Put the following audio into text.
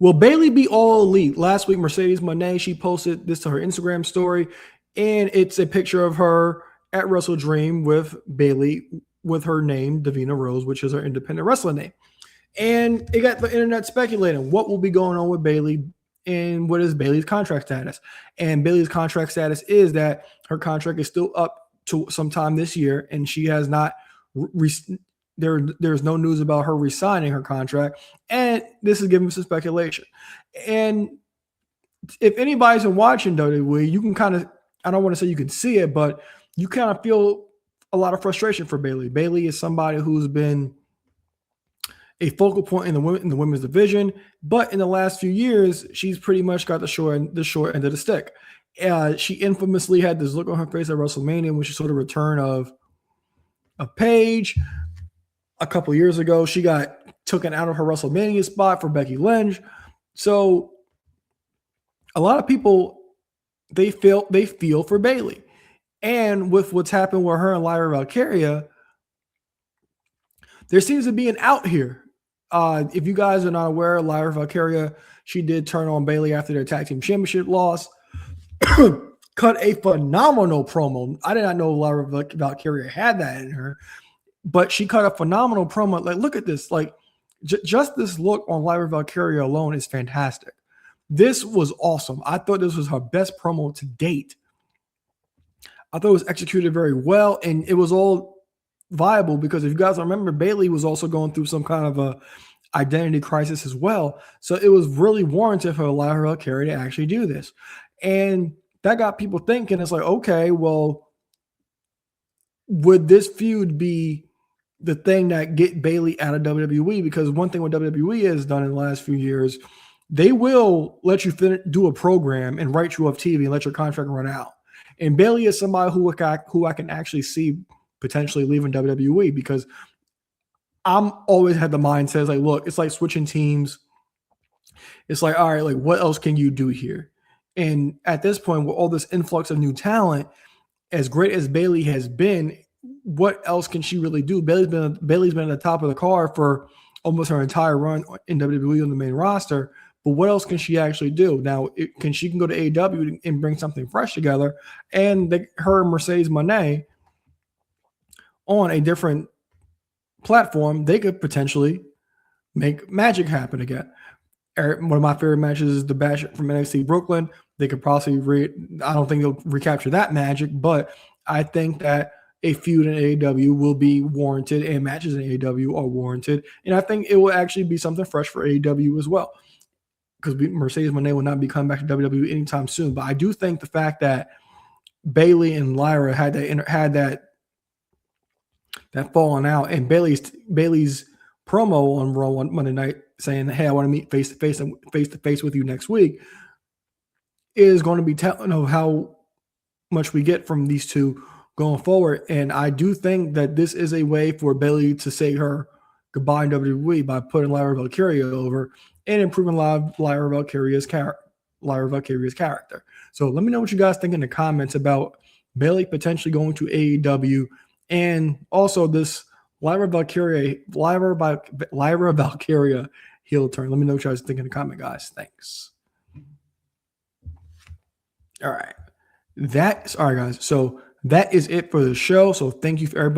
Will Bayley be all elite? Last week, Mercedes Moné, she posted this to her Instagram story, and it's a picture of her at Wrestle Dream with Bayley with her name, Davina Rose, which is her independent wrestling name. And it got the internet speculating what will be going on with Bayley and what is Bayley's contract status. And Bayley's contract status is that her contract is still up to sometime this year, and she has not there's no news about her resigning her contract, and this is giving some speculation. And if anybody's been watching WWE, you can kind of, I don't want to say you can see it, but you kind of feel a lot of frustration for Bayley. Bayley is somebody who's been a focal point in the women's division, but in the last few years, she's pretty much got the short end of the stick. She infamously had this look on her face at WrestleMania when she saw the return of Paige. A couple years ago, she got taken out of her WrestleMania spot for Becky Lynch. So a lot of people, they feel for Bayley. And with what's happened with her and Lyra Valkyria, there seems to be an out here. If you guys are not aware, Lyra Valkyria, she did turn on Bayley after their tag team championship loss. Cut a phenomenal promo. I did not know Lyra Valkyria had that in her. But she cut a phenomenal promo. Like, look at this. Like, just this look on Lyra Valkyria alone is fantastic. This was awesome. I thought this was her best promo to date. I thought it was executed very well, and it was all viable because if you guys remember, Bayley was also going through some kind of a identity crisis as well. So it was really warranted for Lyra Valkyria to actually do this. And that got people thinking, it's like, okay, well, would this feud be the thing that get Bayley out of WWE? Because one thing what WWE has done in the last few years, they will let you do a program and write you off TV and let your contract run out. And Bayley is somebody who I can actually see potentially leaving WWE, because I'm always had the mindset like, look, it's like switching teams. It's like, all right, like what else can you do here? And at this point, with all this influx of new talent, as great as Bayley has been, what else can she really do? Bayley's been at the top of the card for almost her entire run in WWE on the main roster. But what else can she actually do? Now, she can go to AEW and bring something fresh together, and her and Mercedes Moné on a different platform, they could potentially make magic happen again. One of my favorite matches is the Bash from NXT Brooklyn. They could possibly I don't think they'll recapture that magic, but I think that a feud in AEW will be warranted, and matches in AEW are warranted. And I think it will actually be something fresh for AEW as well, because Mercedes Moné will not be coming back to WWE anytime soon. But I do think the fact that Bayley and Lyra had that falling out, and Bayley's promo on Raw on Monday night saying, "Hey, I want to meet face to face with you next week," is going to be telling of how much we get from these two going forward. And I do think that this is a way for Bayley to say her goodbye in WWE by putting Lyra Valkyria over and improving Lyra Valkyria's character. So let me know what you guys think in the comments about Bayley potentially going to AEW, and also this Lyra Valkyria heel turn. Let me know what you guys think in the comment, guys. Thanks. All right, guys. So that is it for the show. So thank you for everybody